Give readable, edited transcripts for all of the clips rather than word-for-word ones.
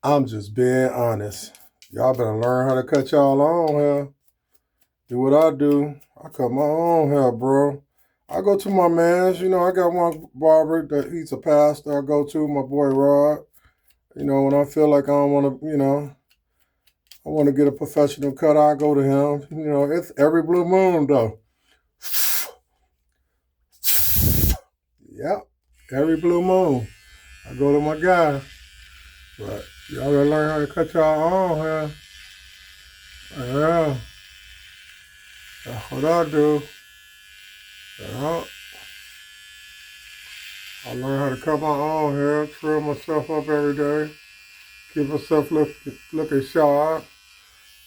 I'm just being honest. Y'all better learn how to cut y'all own hair. Do what I do. I cut my own hair, bro. I go to my mans. I got one barber that he's a pastor. I go to my boy Rod. When I feel like I don't want to, I want to get a professional cut, I go to him. It's every blue moon though. Yep, every blue moon. I go to my guy. But y'all gotta learn how to cut y'all own hair. Yeah, that's what I do. Yeah. I learn how to cut my own hair, trim myself up every day, keep myself looking sharp.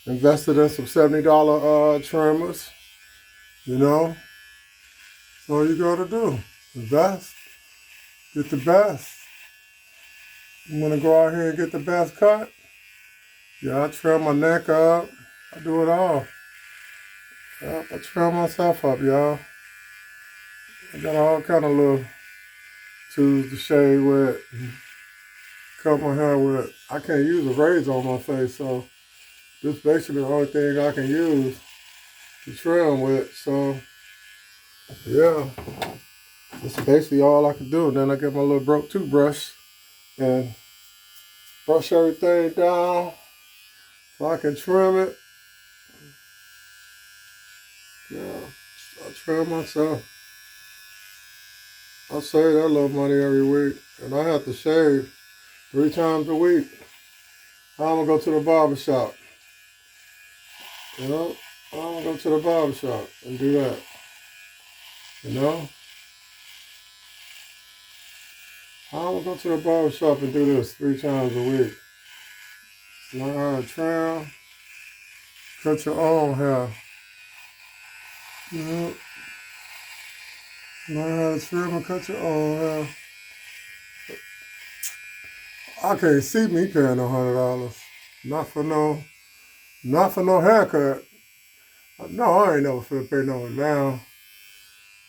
Invested in some $70 trimmers. That's all you gotta do. Invest, get the best. You wanna go out here and get the best cut? Yeah, I trim my neck up. I do it all. Yeah, I trim myself up, y'all. I got all kind of little tools to shave with, cut my hair with. I can't use a razor on my face, so this is basically the only thing I can use to trim with. So, yeah, this is basically all I can do. And then I get my little broke toothbrush and brush everything down so I can trim it. Yeah, I trim myself. I save that little money every week, and I have to shave 3 times a week. I'm gonna go to the barber shop. I'm gonna go to the barber shop and do that. I'm gonna go to the barber shop and do this 3 times a week. Learn how to trim, cut your own hair. Learn how to trim and cut your own hair. I can't see me paying no $100. Not for no haircut. No, I ain't never finna pay no one down.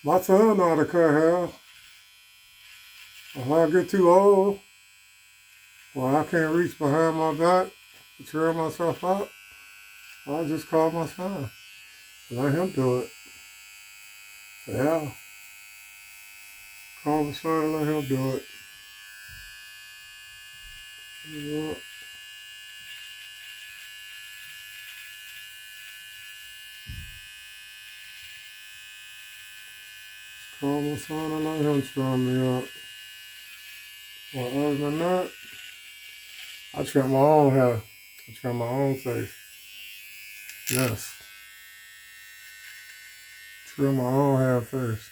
My son know how to cut hair. If I get too old, or I can't reach behind my back to trim myself up, I'll just call my son. Let him do it. Yeah. Call my son and let him do it. Yeah. Call my son and let him trim me up. Well, other than that, I trim my own hair. I trim my own face. Yes. Trim my own hair first.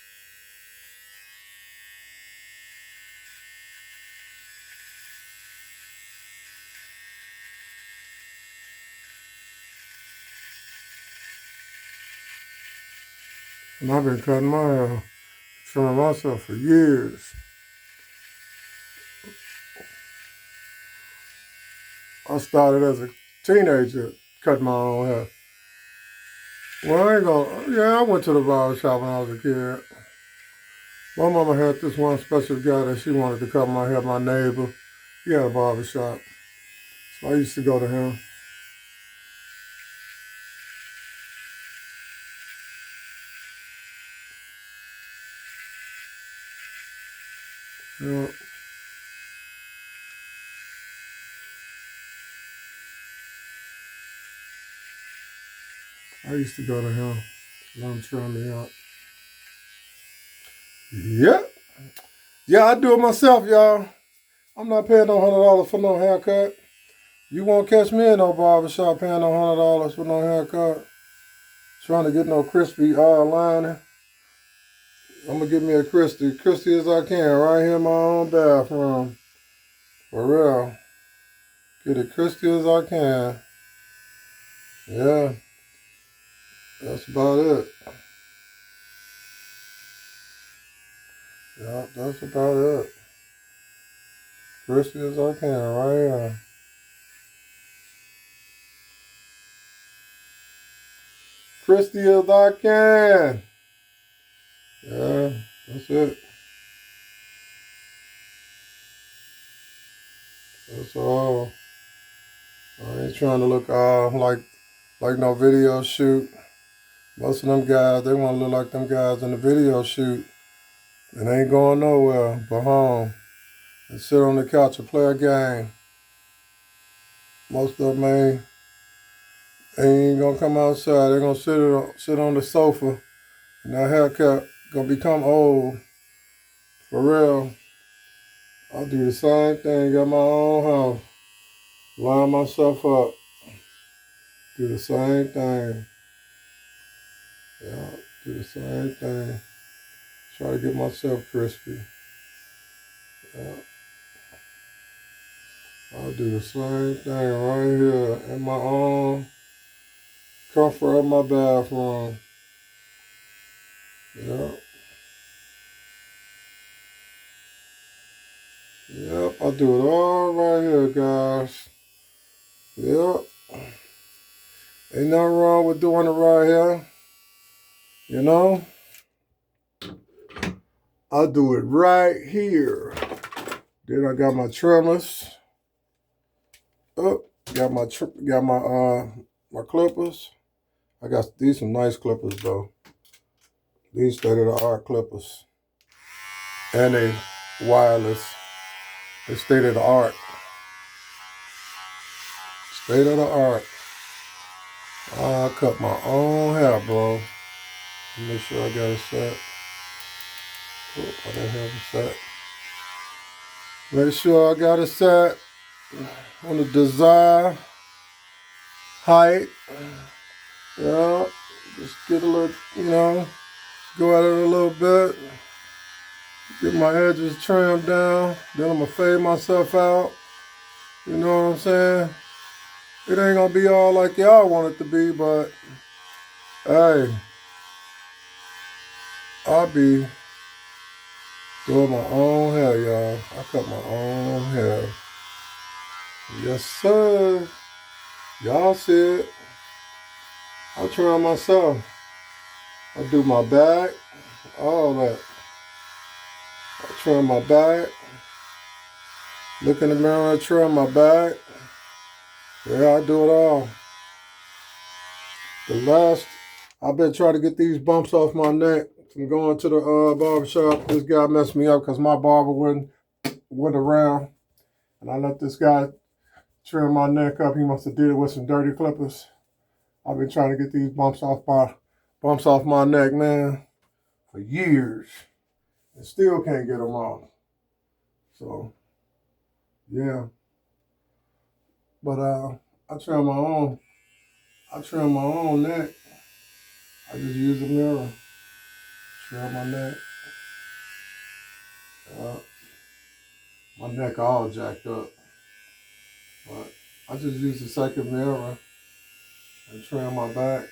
And I've been cutting my hair, trimming myself for years. I started as a teenager cutting my own hair. Well, I went to the barber shop when I was a kid. My mama had this one special guy that she wanted to cut my hair, my neighbor. He had a barber shop. So I used to go to him. Yeah. I used to go to him. Let him trim me up. Yeah. Yeah, I do it myself, y'all. I'm not paying no $100 for no haircut. You won't catch me in no barbershop paying no $100 for no haircut. Trying to get no crispy lining. I'm gonna get me a crispy as I can, right here in my own bathroom. For real. Get it crispy as I can. Yeah. That's about it. Yeah, that's about it. Crispy as I can, right here. Crispy as I can. Yeah, that's it. That's all. I ain't trying to look like no video shoot. Most of them guys, they want to look like them guys in the video shoot. And they ain't going nowhere but home and sit on the couch and play a game. Most of them ain't gonna come outside. They're gonna sit on the sofa, and that haircut gonna become old. For real. I'll do the same thing. Got my own house. Line myself up. Do the same thing. Yeah, do the same thing. Try to get myself crispy. Yeah. I'll do the same thing right here in my own comfort of my bathroom. Yeah. Yep, I'll do it all right here, guys. Yep. Ain't nothing wrong with doing it right here. You know? I'll do it right here. Then I got my trimmers. Oh, got my clippers. I got these some nice clippers though. These state-of-the-art clippers. And they wireless. They state-of-the-art. State-of-the-art. I cut my own hair, bro. Make sure I got it set. Oh, I didn't have it set. Make sure I got it set on the desired height. Yeah, just get a little, go at it a little bit. Get my edges trimmed down. Then I'm going to fade myself out. You know what I'm saying? It ain't going to be all like y'all want it to be, but hey, I'll be doing my own hair, y'all. I cut my own hair. Yes, sir. Y'all see it. I trim myself. I do my back, all that. I trim my back. Look in the mirror and trim my back. Yeah, I do it all. I've been trying to get these bumps off my neck from going to the barber shop. This guy messed me up because my barber went around. And I let this guy trim my neck up. He must have did it with some dirty clippers. I've been trying to get these bumps off my neck, man, for years. And still can't get them off. So, yeah. But I trim my own neck. I just use a mirror. Trim my neck. My neck all jacked up. But I just use the second mirror and trim my back.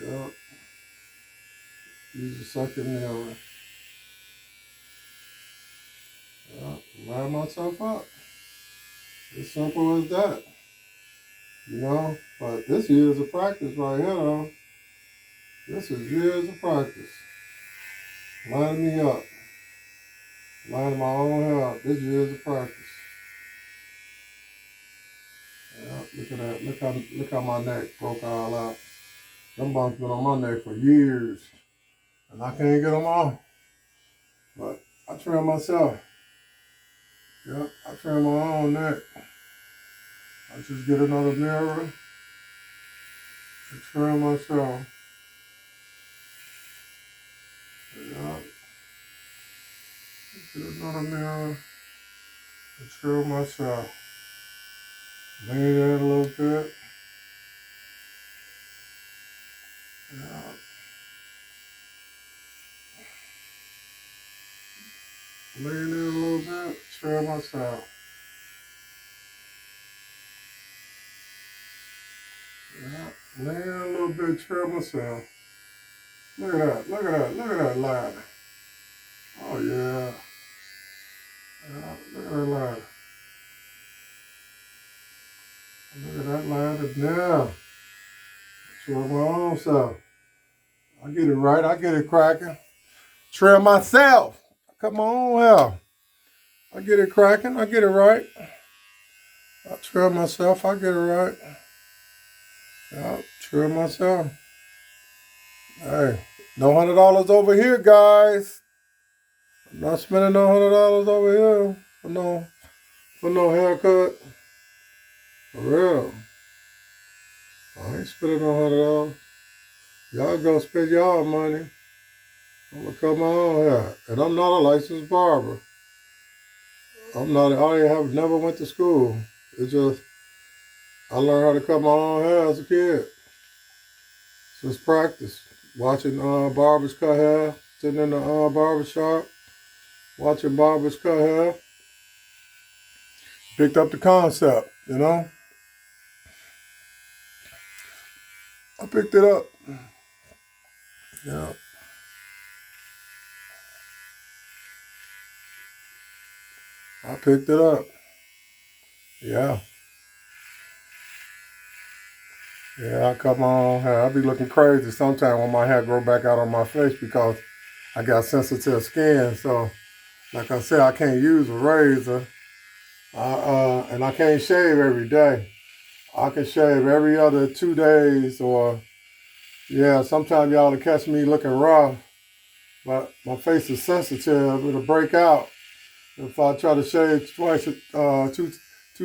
Yep. Use the second mirror. Yep. Line myself up. As simple as that. But this years of practice right here, though. This is years of practice. Lining me up. Lining my own hair up. This years of practice. Yeah, look at that. Look how my neck broke all out. Them bumps been on my neck for years. And I can't get them off. But I trim myself. Yep, I trim my own neck. I just get another mirror and trim myself. Yep. Get another mirror and trim myself. Lean in a little bit. Yep. Lean in a little bit, trim myself. Yeah, lean in a little bit, trim myself. Look at that, look at that, look at that line. Oh yeah. Yeah, look at that line. Look at that line now. Trim my own self. I get it right, I get it cracking. Trim myself. I cut my own hair. I get it cracking, I get it right. I trim myself. I get it right. I'll trim myself. Hey, no $100 over here, guys. I'm not spending no $100 over here for no haircut. For real. I ain't spending no $100. Y'all go spend y'all money. I'm gonna cut my own hair. And I'm not a licensed barber. I never went to school. It's just, I learned how to cut my own hair as a kid. Just practice. Watching barbers cut hair, sitting in the barber shop, watching barbers cut hair. Picked up the concept, you know? I picked it up. Yeah. I picked it up. Yeah. Yeah, I cut my own hair. I be looking crazy sometimes when my hair grow back out on my face because I got sensitive skin. So, like I said, I can't use a razor. And I can't shave every day. I can shave every other 2 days or, yeah, sometimes y'all will catch me looking rough. But my face is sensitive. It'll break out. If I try to shave twice, two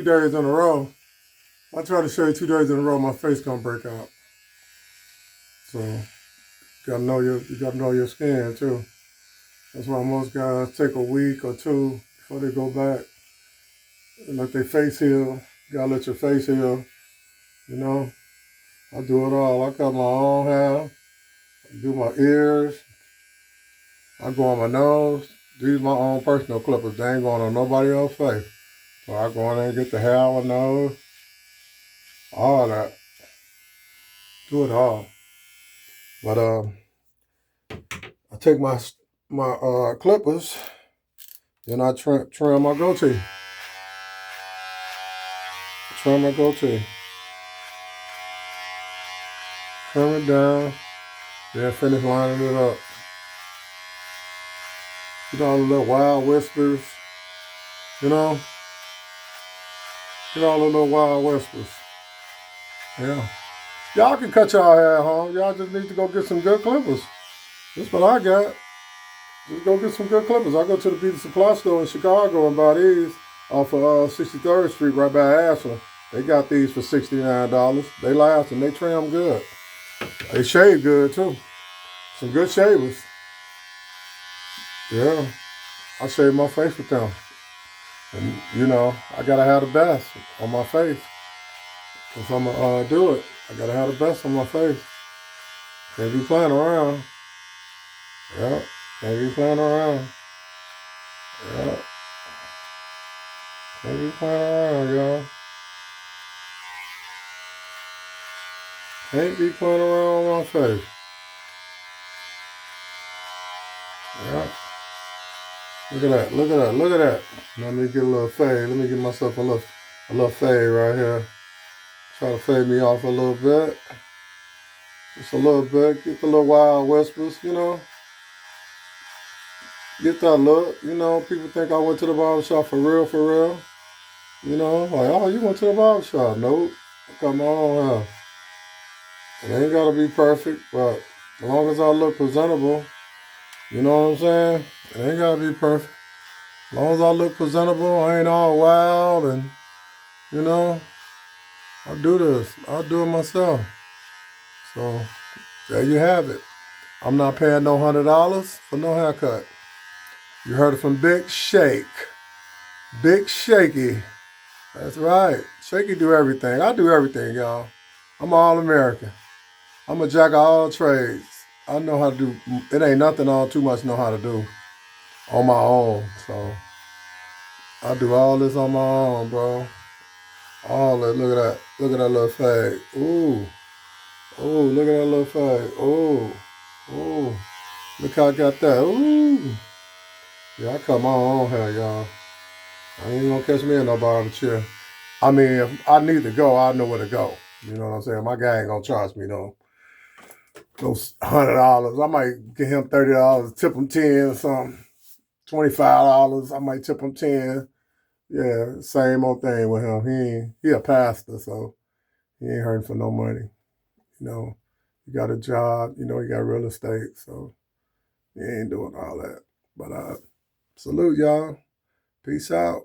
days in a row, if I try to shave 2 days in a row, my face gonna break out. So you gotta know your skin too. That's why most guys take a week or two before they go back and let their face heal. You gotta let your face heal. You know, I do it all. I cut my own hair, I do my ears, I go on my nose. These are my own personal clippers. They ain't going on nobody else's face. So I go in there and get the hair on my nose, all that. Do it all. But I take my clippers, then I trim my goatee. Trim my goatee. Trim it down, then finish lining it up. Get all the little wild whispers, you know? Get all the little wild whispers. Yeah. Y'all can cut y'all hair at home. Y'all just need to go get some good clippers. That's what I got. Just go get some good clippers. I go to the beauty supply store in Chicago and buy these off of 63rd Street right by Ashland. They got these for $69. They last and they trim good. They shave good too. Some good shavers. Yeah. I shave my face with them. And you know, I gotta have the best on my face. If I'm gonna do it, I gotta have the best on my face. Can't be playing around. Yeah. Can't be playing around. Yeah. Can't be playing around, y'all. Can't be playing around on my face. Yeah. Look at that. Look at that. Look at that. Let me get a little fade. Let me get myself a little fade right here. Try to fade me off a little bit. Just a little bit. Get the little wild whispers, you know. Get that look. You know, people think I went to the barbershop for real, for real. You know, like, oh, you went to the barbershop. Nope. Come on. It ain't got to be perfect, but as long as I look presentable, you know what I'm saying? It ain't got to be perfect. As long as I look presentable, I ain't all wild and, you know, I'll do this. I'll do it myself. So, there you have it. I'm not paying no $100 for no haircut. You heard it from Big Shake. Big Shaky. That's right. Shaky do everything. I do everything, y'all. I'm all American. I'm a jack of all trades. I know how to do, it ain't nothing I too much know how to do on my own. So, I do all this on my own, bro. All that. Look at that. Look at that little fade. Ooh. Ooh, look at that little fade. Ooh. Ooh. Look how I got that. Ooh. Yeah, I cut my own hair, y'all. I ain't gonna catch me in no barber chair. I mean, if I need to go, I know where to go. You know what I'm saying? My guy ain't gonna charge me those $100. I might give him $30, tip him 10 or something. $25, I might tip him 10. Yeah, same old thing with him. He a pastor, so he ain't hurting for no money. You know, he got a job. You know, he got real estate, so he ain't doing all that. But salute y'all. Peace out.